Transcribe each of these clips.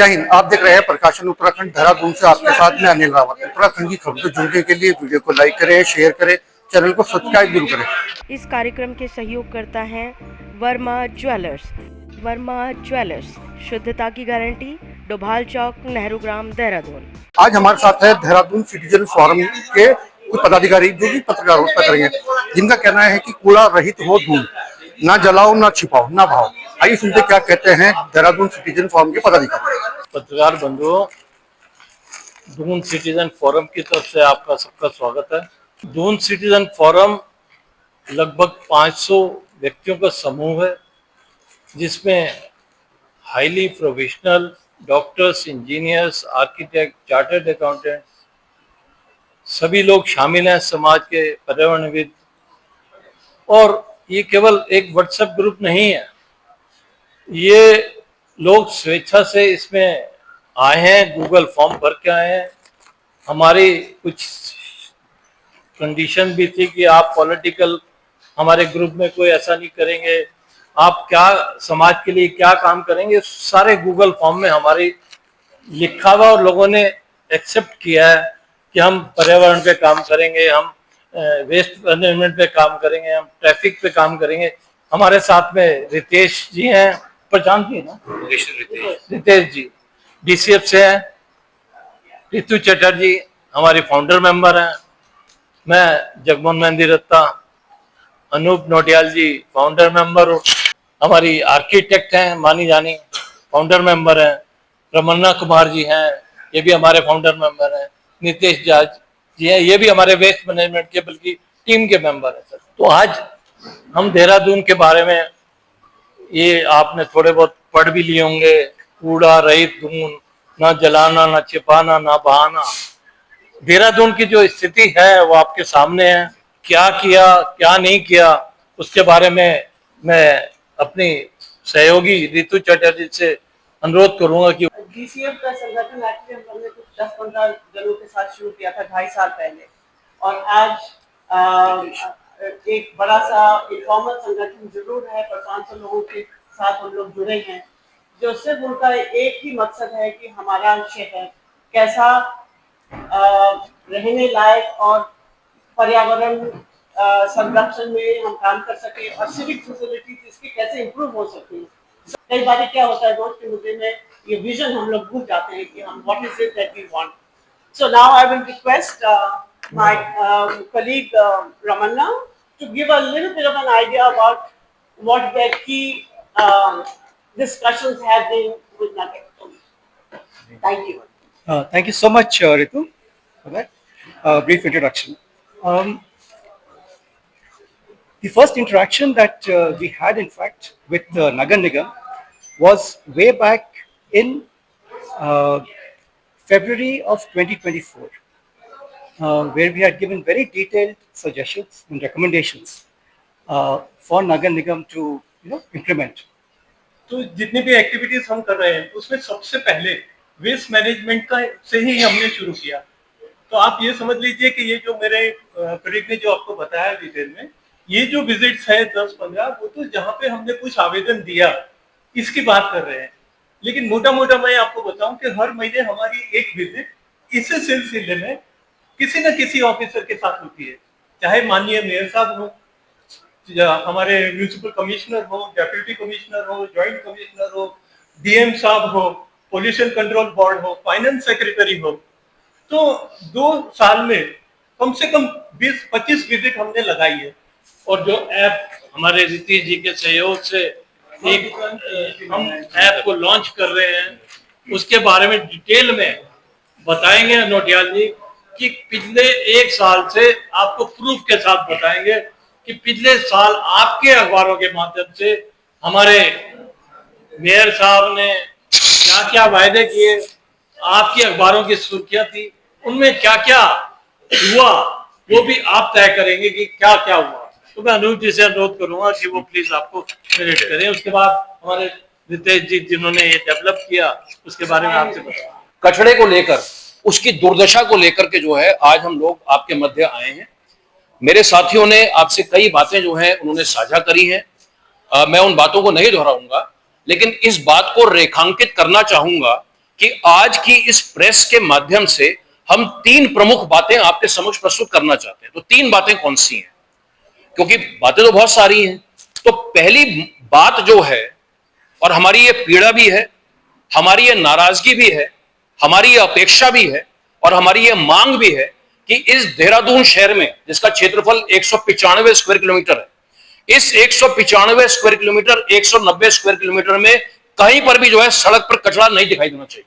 जय हिंद। आप देख रहे हैं प्रकाशन उत्तराखंड, देहरादून से आपके साथ में अनिल रावत। उत्तराखंड की खबरों से जुड़ने के लिए वीडियो को लाइक करें, शेयर करें, चैनल को सब्सक्राइब जरूर करें। इस कार्यक्रम के सहयोग करता है वर्मा ज्वेलर्स। वर्मा ज्वेलर्स, शुद्धता की गारंटी, डोभाल चौक, नेहरू ग्राम, देहरादून। आज हमारे साथ है देहरादून सिटीजन फोरम के कुछ पदाधिकारी जो भी पत्रकार वार्ता करेंगे, जिनका कहना है कि कूड़ा रहित हो धूल, ना जलाओ, ना छिपाओ, ना भाओ। आइए सुनते क्या कहते हैं देहरादून सिटीजन फोरम के पदाधिकारी। पत्रकार बंधुओं, दून सिटीजन फोरम की तरफ से आपका सबका स्वागत है। दून सिटीजन फोरम लगभग 500 व्यक्तियों का समूह है, जिसमें highly professional doctors, engineers, architect, chartered accountant सभी लोग शामिल हैं, समाज के पर्यावरणविद। और ये केवल एक व्हाट्सएप ग्रुप नहीं है, ये लोग स्वेच्छा से इसमें आए हैं, गूगल फॉर्म भर के आए हैं। हमारी कुछ कंडीशन भी थी कि आप पॉलिटिकल हमारे ग्रुप में कोई ऐसा नहीं करेंगे, आप क्या समाज के लिए क्या काम करेंगे, सारे गूगल फॉर्म में हमारी लिखा हुआ और लोगों ने एक्सेप्ट किया है कि हम पर्यावरण पे काम करेंगे, हम वेस्ट मैनेजमेंट पे काम करेंगे, हम ट्रैफिक पे काम करेंगे। हमारे साथ में रितेश जी हैं, पहचान जी ना, रितेश जी डीसीएफ से हैं। रितु चटर्जी हमारी फाउंडर मेंबर हैं। मैं जगमोहन मेहंदी रत्ता, अनूप नोटियाल जी फाउंडर मेंबर हूँ। हमारी आर्किटेक्ट हैं मानी जानी, फाउंडर मेंबर हैं। रमन्ना कुमार जी हैं, ये भी हमारे फाउंडर मेंबर हैं। नितेश जाज जी हैं, ये भी हमारे वेस्ट मैनेजमेंट के बल्कि टीम के मेंबर हैं। सर, तो आज हम देहरादून के बारे में, ये आपने थोड़े बहुत पढ़ भी लिए होंगे, कूड़ा रहित दून, ना जलाना, ना छिपाना, ना बहाना। देहरादून की जो स्थिति है वो आपके सामने है। क्या किया क्या नहीं किया उसके बारे में मैं अपनी सहयोगी रितु चटर्जी से अनुरोध करूंगा कि डीसीएफ का संगठन एक्चुअली हमने कुछ 10-15 जनों के साथ शुरू किया था 2.5 साल पहले, और आज एक बड़ा सा इनफॉर्मल संगठन जरूर है, पर 500 लोगों के साथ हम लोग जुड़े हैं, जो सिर्फ उनका एक ही मकसद है कि हमारा शहर कैसा रहने लायक और पर्यावरण संरक्षण में हम काम कर सके, और सिविक फैसिलिटीज इसकी कैसे इम्प्रूव हो सके। कई बार क्या होता है रोज के मुद्दे में ये विजन हम लोग भूल जाते हैं कि हम what is it that we want. So now I will request my colleague Ramanna to give a little bit of an idea about what their key discussions have been with Nugget. Thank you. Thank you so much, Ritu, for that brief introduction. The first interaction that we had, in fact, with Nagar Nigam was way back in February of 2024, where we had given very detailed suggestions and recommendations for Nagar Nigam to implement. तो जितनी भी activities हम कर रहे हैं उसमें सबसे पहले वेस्ट मैनेजमेंट का से ही हमने शुरू किया। तो आप ये समझ लीजिए कि ये जो मेरे कलीग ने जो आपको बताया डिटेल में, ये जो विजिट्स है 10-15, वो तो जहाँ पे हमने कुछ आवेदन दिया इसकी बात कर रहे हैं। लेकिन मोटा मोटा मैं आपको बताऊं कि हर महीने हमारी एक विजिट इस सिलसिले में किसी न किसी ऑफिसर के साथ होती है, चाहे माननीय मेयर साहब हो, हमारे म्यूनिसिपल कमिश्नर हो, डेप्यूटी कमिश्नर हो, जॉइंट कमिश्नर हो, डीएम साहब हो, पोल्यूशन कंट्रोल बोर्ड हो, फाइनेंस सेक्रेटरी हो। तो 2 साल में कम से कम 20-25 विजिट हमने लगाई है। और जो ऐप हमारे रितेश जी के सहयोग से एक हम ऐप को लॉन्च कर रहे हैं, उसके बारे में डिटेल में बताएंगे नोटियाल जी कि पिछले 1 साल से आपको प्रूफ के साथ बताएंगे कि पिछले साल आपके अखबारों के माध्यम से हमारे मेयर साहब ने क्या क्या वायदे किए, आपकी अखबारों की सुर्खियां थी, उनमें क्या क्या हुआ वो भी आप तय करेंगे कि क्या क्या हुआ। तो मैं अनूप जी से अनुरोध करूंगा कि वो प्लीज आपको नरेट करें। उसके बाद हमारे रितेश जी जिन्होंने ये डेवलप किया उसके बारे में आपसे बताएं। कचड़े को लेकर, उसकी दुर्दशा को लेकर के जो है आज हम लोग आपके मध्य आए हैं। मेरे साथियों ने आपसे कई बातें जो हैं उन्होंने साझा करी हैं। मैं उन बातों को नहीं दोहराऊंगा, लेकिन इस बात को रेखांकित करना चाहूंगा कि आज की इस प्रेस के माध्यम से हम 3 प्रमुख बातें आपके समक्ष प्रस्तुत करना चाहते हैं। तो 3 बातें कौन सी हैं, क्योंकि बातें तो बहुत सारी हैं। तो पहली बात जो है, और हमारी ये पीड़ा भी है, हमारी ये नाराजगी भी है, हमारी ये अपेक्षा भी है और हमारी ये मांग भी है कि इस देहरादून शहर में, जिसका क्षेत्रफल 195 स्क्वायर किलोमीटर है, इस 195 स्क्वायर किलोमीटर, 190 स्क्वायर किलोमीटर में कहीं पर भी जो है सड़क पर कचरा नहीं दिखाई देना चाहिए।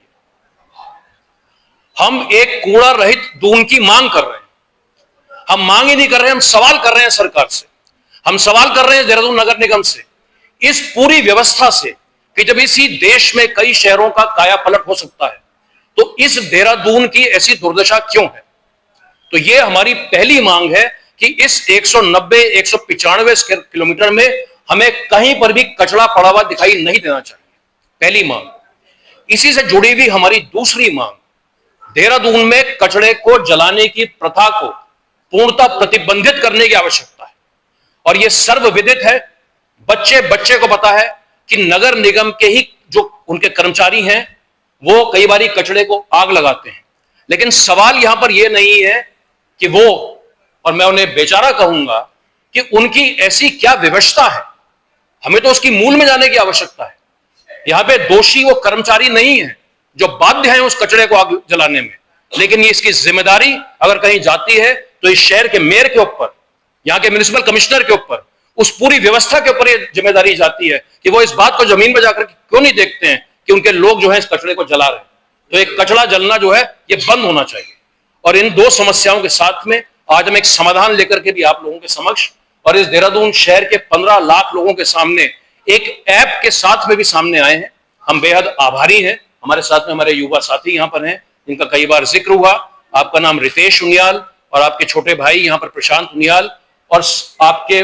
हम एक कूड़ा रहित दून की मांग कर रहे हैं। हम मांग ही नहीं कर रहे हैं, हम सवाल कर रहे हैं सरकार से, हम सवाल कर रहे हैं देहरादून नगर निगम से, इस पूरी व्यवस्था से कि जब इसी देश में कई शहरों का कायापलट हो सकता है तो इस देहरादून की ऐसी दुर्दशा क्यों है। तो यह हमारी पहली मांग है कि इस 190-195 स्क्वायर किलोमीटर में हमें कहीं पर भी कचरा पड़ा हुआ दिखाई नहीं देना चाहिए, पहली मांग। इसी से जुड़ी हुई हमारी दूसरी मांग, देहरादून में कचरे को जलाने की प्रथा को पूर्णतः प्रतिबंधित करने की आवश्यकता है। और यह सर्वविदित है, बच्चे बच्चे को पता है कि नगर निगम के ही जो उनके कर्मचारी हैं वो कई बारी कचरे को आग लगाते हैं। लेकिन सवाल यहां पर यह नहीं है कि वो, और मैं उन्हें बेचारा कहूंगा, कि उनकी ऐसी क्या विवशता है, हमें तो उसकी मूल में जाने की आवश्यकता है। यहां पे दोषी वो कर्मचारी नहीं है जो बाध्य हैं उस कचरे को आग जलाने में, लेकिन ये इसकी जिम्मेदारी अगर कहीं जाती है तो इस शहर के मेयर के ऊपर, यहां के म्युनिसिपल कमिश्नर के ऊपर, उस पूरी व्यवस्था के ऊपर ये जिम्मेदारी जाती है कि वो इस बात को जमीन पर जाकर क्यों नहीं देखते हैं कि उनके लोग जो है इस कचरे को जला रहे हैं। तो एक कचरा जलना जो है ये बंद होना चाहिए। और इन 2 समस्याओं के साथ में आज हम एक समाधान लेकर के भी आप लोगों के समक्ष और इस देहरादून शहर के 15 लाख लोगों के सामने एक ऐप के साथ में भी सामने आए हैं। हम बेहद आभारी हैं। हमारे साथ में हमारे युवा साथी यहां पर हैं जिनका कई बार जिक्र हुआ। आपका नाम रितेश उनियाल और आपके छोटे भाई यहां पर प्रशांत उनियाल, और आपके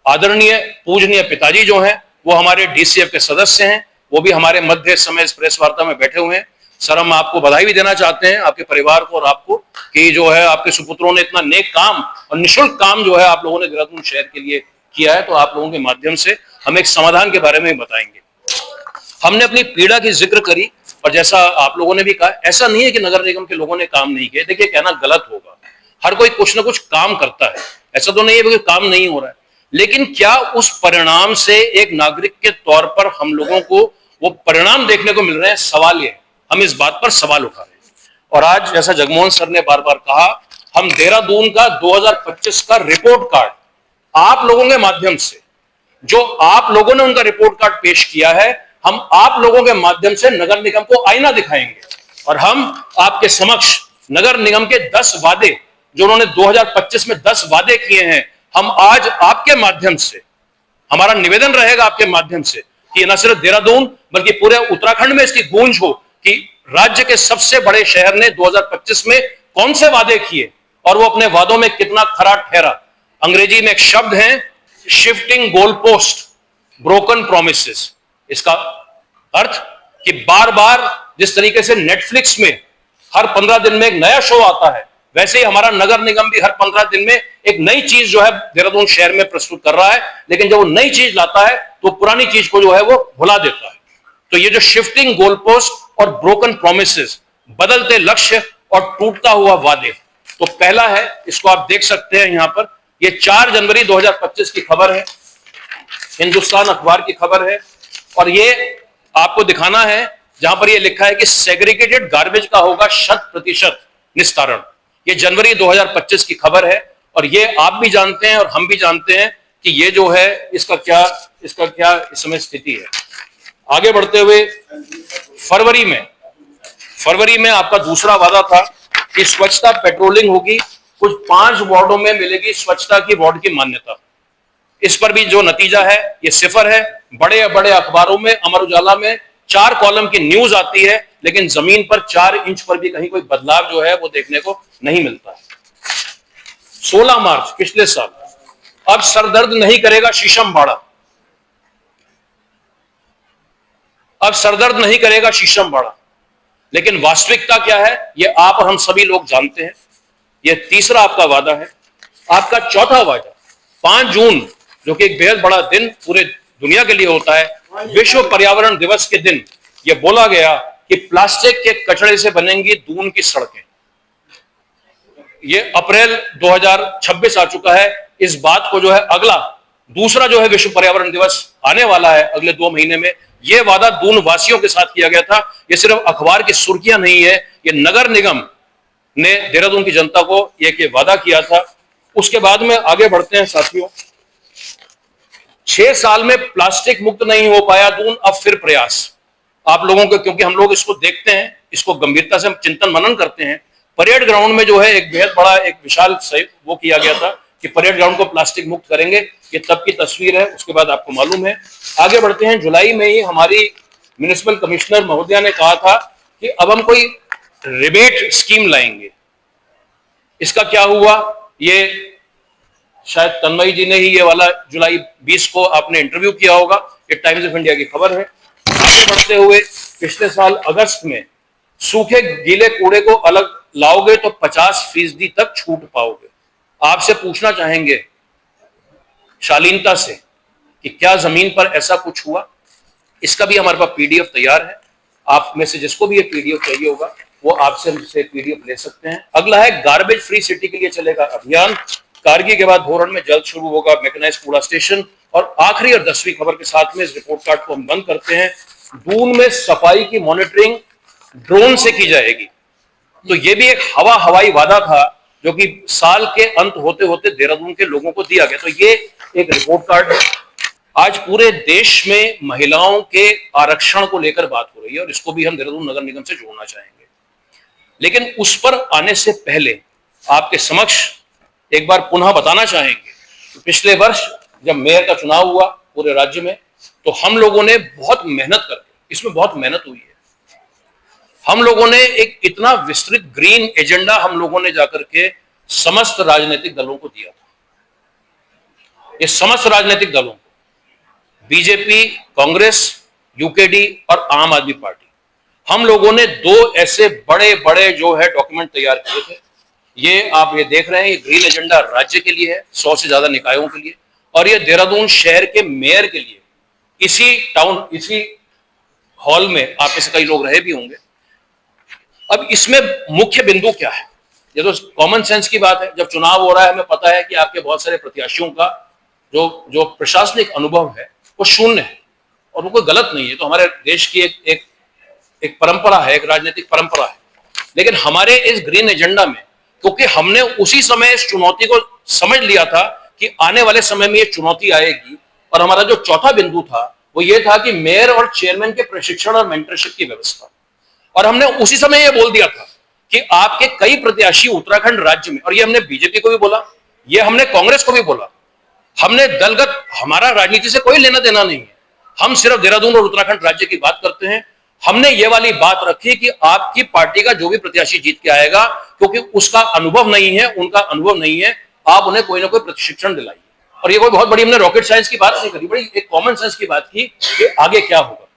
आदरणीय पूजनीय पिताजी जो हैं वो हमारे डीसीएफ के सदस्य हैं, वो भी हमारे मध्य समय इस प्रेस वार्ता में बैठे हुए हैं। सर, हम आपको बधाई भी देना चाहते हैं, आपके परिवार को और आपको, कि जो है आपके सुपुत्रों ने इतना नेक काम और निःशुल्क काम जो है आप लोगों ने देहरादून शहर के लिए किया है। तो आप लोगों के माध्यम से हम एक समाधान के बारे में बताएंगे। हमने अपनी पीड़ा की जिक्र करी और जैसा आप लोगों ने भी कहा, ऐसा नहीं है कि नगर निगम के लोगों ने काम नहीं किए। देखिए, कहना गलत होगा, हर कोई कुछ ना कुछ काम करता है, ऐसा तो नहीं है कि काम नहीं हो रहा है। लेकिन क्या उस परिणाम से एक नागरिक के तौर पर हम लोगों को वो परिणाम देखने को मिल रहे हैं? सवाल ये, हम इस बात पर सवाल उठा रहे हैं। और आज जैसा जगमोहन सर ने बार बार कहा, हम देहरादून का 2025 का रिपोर्ट कार्ड आप लोगों के माध्यम से, जो आप लोगों ने उनका रिपोर्ट कार्ड पेश किया है, हम आप लोगों के माध्यम से नगर निगम को आईना दिखाएंगे और हम आपके समक्ष नगर निगम के 10 वादे, जो उन्होंने 2025 में 10 वादे किए हैं, हम आज आपके माध्यम से, हमारा निवेदन रहेगा आपके माध्यम से कि न सिर्फ देहरादून बल्कि पूरे उत्तराखंड में इसकी गूंज हो कि राज्य के सबसे बड़े शहर ने 2025 में कौन से वादे किए और वो अपने वादों में कितना खरा ठहरा। अंग्रेजी में एक शब्द है, shifting goal post, broken promises. इसका अर्थ कि बार बार जिस तरीके से नेटफ्लिक्स में हर 15 दिन में एक नया शो आता है, वैसे ही हमारा नगर निगम भी हर 15 दिन में एक नई चीज जो है देहरादून शहर में प्रस्तुत कर रहा है। लेकिन जब वो नई चीज लाता है तो पुरानी चीज को जो है वो भुला देता है। तो ये जो शिफ्टिंग गोल पोस्ट और ब्रोकन प्रोमिसेस, बदलते लक्ष्य और टूटता हुआ वादे, तो पहला है, इसको आप देख सकते हैं यहां पर, ये 4 जनवरी 2025 की खबर है, हिंदुस्तान अखबार की खबर है। और ये आपको दिखाना है जहां पर ये लिखा है कि सेग्रीगेटेड गार्बेज का होगा 100% निस्तारण। ये जनवरी 2025 की खबर है और ये आप भी जानते हैं और हम भी जानते हैं कि ये जो है इसका क्या इस समय स्थिति है। आगे बढ़ते हुए फरवरी में आपका दूसरा वादा था कि स्वच्छता पेट्रोलिंग होगी, कुछ 5 वार्डों में मिलेगी स्वच्छता की वार्ड की मान्यता। इस पर भी जो नतीजा है ये सिफर है। बड़े बड़े अखबारों में, अमर उजाला में 4 कॉलम की न्यूज आती है, लेकिन जमीन पर 4 इंच पर भी कहीं कोई बदलाव जो है वो देखने को नहीं मिलता है। 16 मार्च पिछले साल, अब सरदर्द नहीं करेगा शीशम बाड़ा, अब सरदर्द नहीं करेगा शीशम बाड़ा। लेकिन वास्तविकता क्या है ये आप और हम सभी लोग जानते हैं। ये तीसरा आपका वादा है। आपका चौथा वादा 5 जून, जो कि एक बेहद बड़ा दिन पूरे दुनिया के लिए होता है, विश्व पर्यावरण दिवस के दिन ये बोला गया कि प्लास्टिक के कचरे से बनेंगी दून की सड़कें। ये अप्रैल 2026 आ चुका है। इस बात को जो है अगला दूसरा जो है विश्व पर्यावरण दिवस आने वाला है अगले 2 महीने में, ये वादा दून वासियों के साथ किया गया था। ये सिर्फ अखबार की सुर्खियां नहीं है, ये नगर निगम ने देहरादून की जनता को ये वादा किया था। उसके बाद में आगे बढ़ते हैं साथियों। 6 साल में प्लास्टिक मुक्त नहीं हो पाया दून, अब फिर प्रयास। आप लोगों को, क्योंकि हम लोग इसको देखते हैं, इसको गंभीरता से चिंतन मनन करते हैं। परेड ग्राउंड में जो है एक बेहद बड़ा एक विशाल वो किया गया था कि परेड ग्राउंड को प्लास्टिक मुक्त करेंगे। ये तब की तस्वीर है, उसके बाद आपको मालूम है। आगे बढ़ते हैं। जुलाई में ही हमारी म्युनिसिपल कमिश्नर महोदया ने कहा था कि अब हम कोई रिबेट स्कीम लाएंगे। इसका क्या हुआ? ये शायद तन्मयी जी ने ही ये वाला जुलाई 20 को आपने इंटरव्यू किया होगा, ये टाइम्स ऑफ इंडिया की खबर है। आगे बढ़ते हुए पिछले साल अगस्त में सूखे गीले कूड़े को अलग लाओगे तो 50% तक छूट पाओगे। आपसे पूछना चाहेंगे शालीनता से कि क्या जमीन पर ऐसा कुछ हुआ? इसका भी हमारे पास पीडीएफ तैयार है। आप में से जिसको भी ये पीडीएफ चाहिए होगा वो आपसे हमसे पीडीएफ ले सकते हैं। अगला है गार्बेज फ्री सिटी के लिए चलेगा अभियान। कारगिल के बाद धोरण में जल्द शुरू होगा मैकेनाइज्ड कूड़ा स्टेशन। और आखिरी और 10वीं खबर के साथ में इस रिपोर्ट कार्ड को हम बंद करते हैं। दून में सफाई की मॉनिटरिंग ड्रोन से की जाएगी। तो ये भी एक हवाई वादा था जो कि साल के अंत होते होते देहरादून के लोगों को दिया गया। तो ये एक रिपोर्ट कार्ड है। आज पूरे देश में महिलाओं के आरक्षण को लेकर बात हो रही है और इसको भी हम देहरादून नगर निगम से जोड़ना चाहेंगे। लेकिन उस पर आने से पहले आपके समक्ष एक बार पुनः बताना चाहेंगे, पिछले वर्ष जब मेयर का चुनाव हुआ पूरे राज्य में, तो हम लोगों ने बहुत मेहनत करके, इसमें बहुत मेहनत हुई है, हम लोगों ने एक इतना विस्तृत ग्रीन एजेंडा हम लोगों ने जाकर के समस्त राजनीतिक दलों को दिया था। ये समस्त राजनीतिक दलों को, बीजेपी, कांग्रेस, यूकेडी और आम आदमी पार्टी, हम लोगों ने 2 ऐसे बड़े बड़े जो है डॉक्यूमेंट तैयार किए थे। ये आप ये देख रहे हैं, ये ग्रीन एजेंडा राज्य के लिए है, 100 से ज्यादा निकायों के लिए, और ये देहरादून शहर के मेयर के लिए। इसी हॉल में आप में से कई लोग रहे भी होंगे। अब इसमें मुख्य बिंदु क्या है? ये तो कॉमन सेंस की बात है। जब चुनाव हो रहा है, हमें पता है कि आपके बहुत सारे प्रत्याशियों का जो प्रशासनिक अनुभव है वो शून्य है, और वो कोई गलत नहीं है। तो हमारे देश की एक परंपरा है, एक राजनीतिक परंपरा है। लेकिन हमारे इस ग्रीन एजेंडा में, क्योंकि हमने उसी समय इस चुनौती को समझ लिया था कि आने वाले समय में ये चुनौती आएगी, और हमारा जो चौथा बिंदु था वो ये था कि मेयर और चेयरमैन के प्रशिक्षण और मेंटरशिप की व्यवस्था। और हमने उसी समय ये बोल दिया था कि आपके कई प्रत्याशी उत्तराखंड राज्य में, और ये हमने बीजेपी को भी बोला, ये हमने कांग्रेस को भी बोला, हमने दलगत, हमारा राजनीति से कोई लेना देना नहीं है, हम सिर्फ देहरादून और उत्तराखंड राज्य की बात करते हैं। हमने ये वाली बात रखी कि आपकी पार्टी का जो भी प्रत्याशी जीत के आएगा, क्योंकि उसका अनुभव नहीं है, उनका अनुभव नहीं है, आप उन्हें कोई ना कोई प्रशिक्षण दिलाइए। और ये कोई बहुत बड़ी हमने रॉकेट साइंस की बात नहीं करी, बड़ी एक कॉमन सेंस की बात की कि आगे क्या होगा।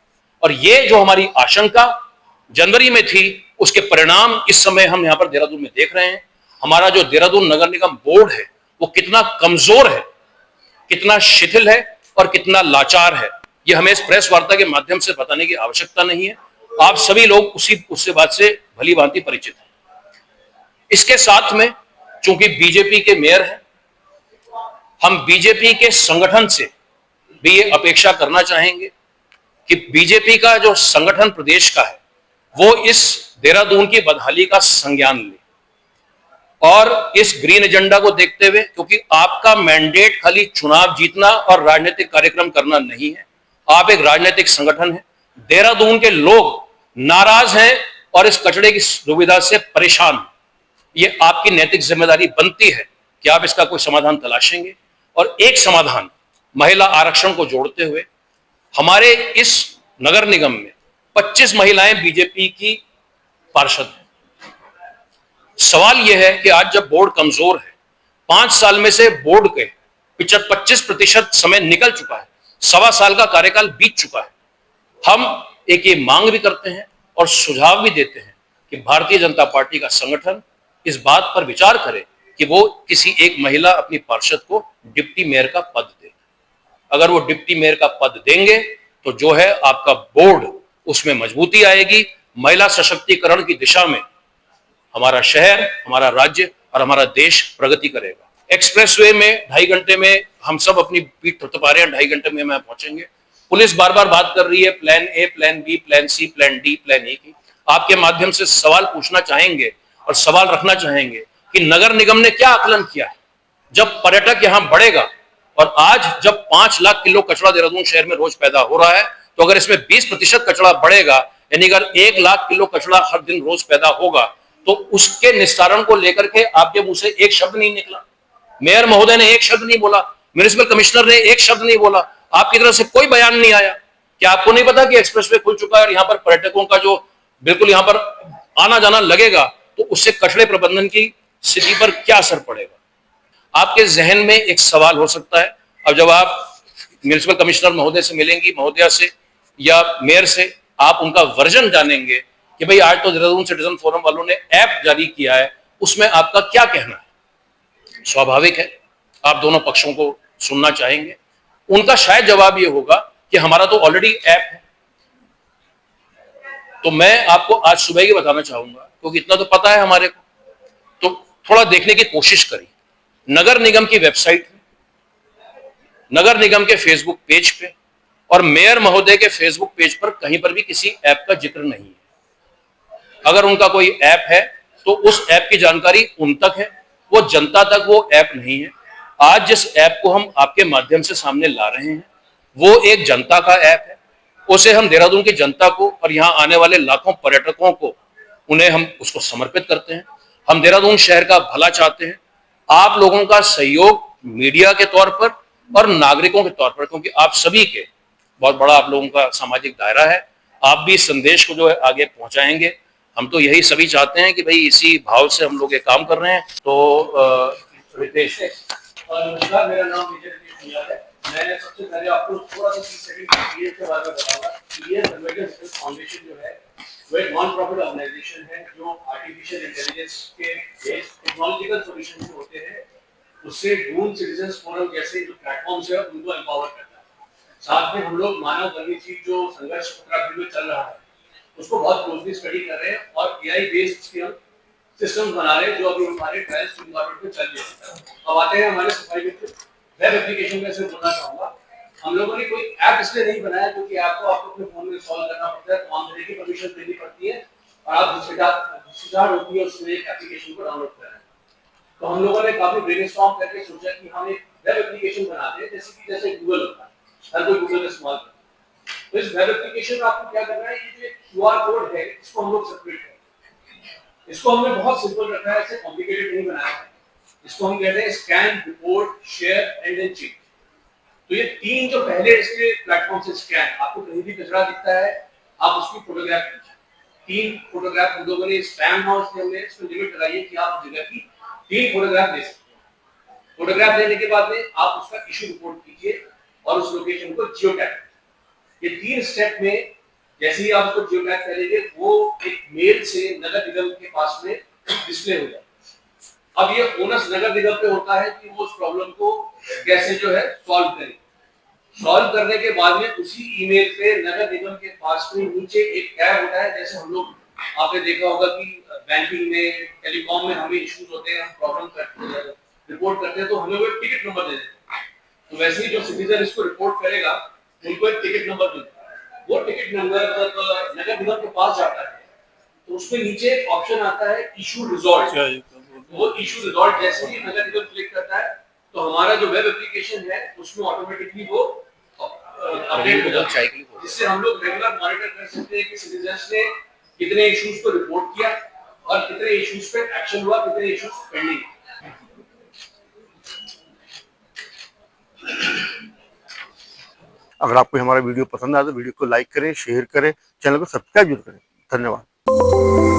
और ये जो हमारी आशंका जनवरी में थी, उसके परिणाम इस समय हम यहां पर देहरादून में देख रहे हैं। हमारा जो देहरादून नगर निगम बोर्ड है वो कितना कमजोर है, कितना शिथिल है और कितना लाचार है, ये हमें इस प्रेस वार्ता के माध्यम से बताने की आवश्यकता नहीं है। आप सभी लोग उससे बात से भली भांति परिचित हैं। इसके साथ में चूंकि बीजेपी के मेयर हैं, हम बीजेपी के संगठन से भी ये अपेक्षा करना चाहेंगे कि बीजेपी का जो संगठन प्रदेश का है वो इस देहरादून की बदहाली का संज्ञान ले, और इस ग्रीन एजेंडा को देखते हुए, क्योंकि आपका मैंडेट खाली चुनाव जीतना और राजनीतिक कार्यक्रम करना नहीं है, आप एक राजनीतिक संगठन है। देहरादून के लोग नाराज हैं और इस कचरे की दुविधा से परेशान हैं। ये आपकी नैतिक जिम्मेदारी बनती है कि आप इसका कोई समाधान तलाशेंगे। और एक समाधान महिला आरक्षण को जोड़ते हुए, हमारे इस नगर निगम में 25 महिलाएं बीजेपी की पार्षद हैं। सवाल यह है कि आज जब बोर्ड कमजोर है, 5 साल में से बोर्ड के 25% समय निकल चुका है, 1.25 साल का कार्यकाल बीत चुका है, हम एक ये मांग भी करते हैं और सुझाव भी देते हैं कि भारतीय जनता पार्टी का संगठन इस बात पर विचार करे कि वो किसी एक महिला अपनी पार्षद को डिप्टी मेयर का पद दे। अगर वो डिप्टी मेयर का पद देंगे तो जो है आपका बोर्ड, उसमें मजबूती आएगी, महिला सशक्तिकरण की दिशा में हमारा शहर, हमारा राज्य और हमारा देश प्रगति करेगा। एक्सप्रेसवे में 2.5 घंटे में हम सब अपनी पीठ थपथपा रहे हैं, 2.5 घंटे में पहुंचेंगे। पुलिस बार बार बात कर रही है plan A, plan B, plan C, plan D, plan A की। आपके माध्यम से सवाल पूछना चाहेंगे और सवाल रखना चाहेंगे कि नगर निगम ने क्या आकलन किया है। जब पर्यटक यहां बढ़ेगा और आज जब 5 लाख किलो कचरा देहरादून शहर में रोज पैदा हो रहा है, तो अगर इसमें 20% कचरा बढ़ेगा, यानी अगर 1 लाख किलो कचरा हर दिन रोज पैदा होगा, तो उसके निस्तारण को लेकर के आपके मुंह से एक शब्द नहीं निकला। मेयर महोदय ने एक शब्द नहीं बोला, म्युनिसिपल कमिश्नर ने एक शब्द नहीं बोला, आपकी तरफ से कोई बयान नहीं आया। क्या आपको नहीं पता कि एक्सप्रेसवे खुल चुका है और यहाँ पर पर्यटकों का जो बिल्कुल यहाँ पर आना जाना लगेगा, तो उससे कचरे प्रबंधन की स्थिति पर क्या असर पड़ेगा? आपके जहन में एक सवाल हो सकता है। अब जब आप म्युनिसिपल कमिश्नर महोदय से मिलेंगी, महोदया से या मेयर से, आप उनका वर्जन जानेंगे कि भाई आज तो देहरादून सिटीजन फोरम वालों ने ऐप जारी किया है, उसमें आपका क्या कहना है? स्वाभाविक है आप दोनों पक्षों को सुनना चाहेंगे। उनका शायद जवाब ये होगा कि हमारा तो ऑलरेडी ऐप है। तो मैं आपको आज सुबह ही बताना चाहूंगा, क्योंकि इतना तो पता है हमारे को, तो थोड़ा देखने की कोशिश करिए। नगर निगम की वेबसाइट पे, नगर निगम के फेसबुक पेज पे और मेयर महोदय के फेसबुक पेज पर कहीं पर भी किसी ऐप का जिक्र नहीं है। अगर उनका कोई ऐप है तो उस ऐप की जानकारी उन तक है, वो जनता तक वो ऐप नहीं है। आज जिस ऐप को हम आपके माध्यम से सामने ला रहे हैं वो एक जनता का ऐप है। उसे हम देहरादून की जनता को और यहाँ आने वाले लाखों पर्यटकों को, उन्हें हम उसको समर्पित करते हैं। हम देहरादून शहर का भला चाहते हैं। आप लोगों का सहयोग मीडिया के तौर पर और नागरिकों के तौर पर, क्योंकि आप सभी के बहुत बड़ा आप लोगों का सामाजिक दायरा है, आप भी इस संदेश को जो है आगे पहुंचाएंगे। हम तो यही सभी चाहते हैं कि भाई इसी भाव से हम लोग ये काम कर रहे हैं। तो रितेश, नमस्कार, मेरा नाम विजय सिंह है। मैं सबसे पहले आपको थोड़ा सा 30 सेकंड पीएस के बारे में बताऊंगा। पीएस कन्वर्जन फाउंडेशन जो है वो एक नॉन प्रॉफिट ऑर्गेनाइजेशन है जो आर्टिफिशियल इंटेलिजेंस के बेस्ड टेक्नोलॉजिकल सॉल्यूशन जो होते हैं उससे दून सिटीजंस फोरम जैसे जो प्लेटफॉर्म्स है उनको एम्पावर करता है। साथ में हम लोग मानव बंदी जो संघर्ष उत्तराखंड में चल रहा है उसको बहुत क्लोजली स्टडी कर रहे हैं और एआई बेस्ड सिस्टम बना रहे हैं जो अभी हमारे ट्रायल्स डिपार्टमेंट में चल रहे हैं। अब आते हैं हमारे सफाई मित्र वेब एप्लीकेशन में से बोलना चाहूंगा। हम लोगों ने कोई ऐप इसलिए नहीं बनाया क्योंकि ऐप को आपको अपने फोन में इंस्टॉल करना पड़ता है, तमाम तरह की परमिशन देनी पड़ती है और आप हिचकिचाहट होती है उसमें एक एप्लीकेशन को डाउनलोड कर रहे हैं। तो हम लोगों ने काफी ब्रेनस्टॉर्म करके सोचा कि हम एक वेब एप्लीकेशन बनाते हैं जैसे गूगल होता है, हर कोई गूगल इस्तेमाल करता है। तो इस वेब एप्लीकेशन में आपको क्या करना है, ये जो क्यूआर कोड है इसको हम लोग सेपरेट करें। इसको हमने बहुत सिंपल रखा है, ऐसे कॉम्प्लिकेटेड नहीं बनाया है। इसको हम कहते हैं scan, report, share and then check. तो ये 3 जो पहले इसके प्लेटफॉर्म से स्कैन, आपको कहीं भी कचरा दिखता है आप उसकी फोटोग्राफ कीजिए। 3 फोटोग्राफ हम लोगों ने स्पैम हाउस में हमने इसमें लिमिट लगाई है कि आप जगह की 3 फोटोग्राफ ले सकते हैं। फोटोग्राफ लेने के बाद में आप उसका इशू रिपोर्ट कीजिए और उस लोकेशन को जियो टैग। ये 3 स्टेप में जैसे ही आप उसको जियो टैग करेंगे वो एक मेल से नगर निगम के पास में डिस्प्ले हो जाएगा। अब ये ओनस नगर निगम पे होता है कि वो उस प्रॉब्लम को कैसे जो है सॉल्व करे। सॉल्व करने के बाद में उसी ईमेल पे नगर निगम के पास में नीचे एक टैब होता है, जैसे हम लोग आपने देखा होगा कि बैंकिंग में, टेलीकॉम में हमें इश्यूज होते हैं, हम प्रॉब्लम रिपोर्ट करते हैं तो हमें वो एक टिकट नंबर दे देते हैं। तो वैसे ही जो सिटीजन इसको रिपोर्ट करेगा उनको एक टिकट नंबर मिलता है। वो टिकट नंबर जब नगर निगम के पास जाता है तो उसमें नीचे एक ऑप्शन आता है इशू रिजॉल्व। वो इशू रिजॉल्व जैसे ही नगर निगम क्लिक करता है तो हमारा जो वेब एप्लीकेशन है उसमें ऑटोमेटिकली वो अपडेट हो जाता है, जिससे हम लोग रेगुलर मॉनिटर कर सकते हैं कि सिटीजंस ने कितने इश्यूज को रिपोर्ट किया और कितने इश्यूज पे एक्शन हुआ, कितने इश्यूज पेंडिंग। अगर आपको हमारा वीडियो पसंद आए तो वीडियो को लाइक करें, शेयर करें, चैनल को सब्सक्राइब जरूर करें। धन्यवाद।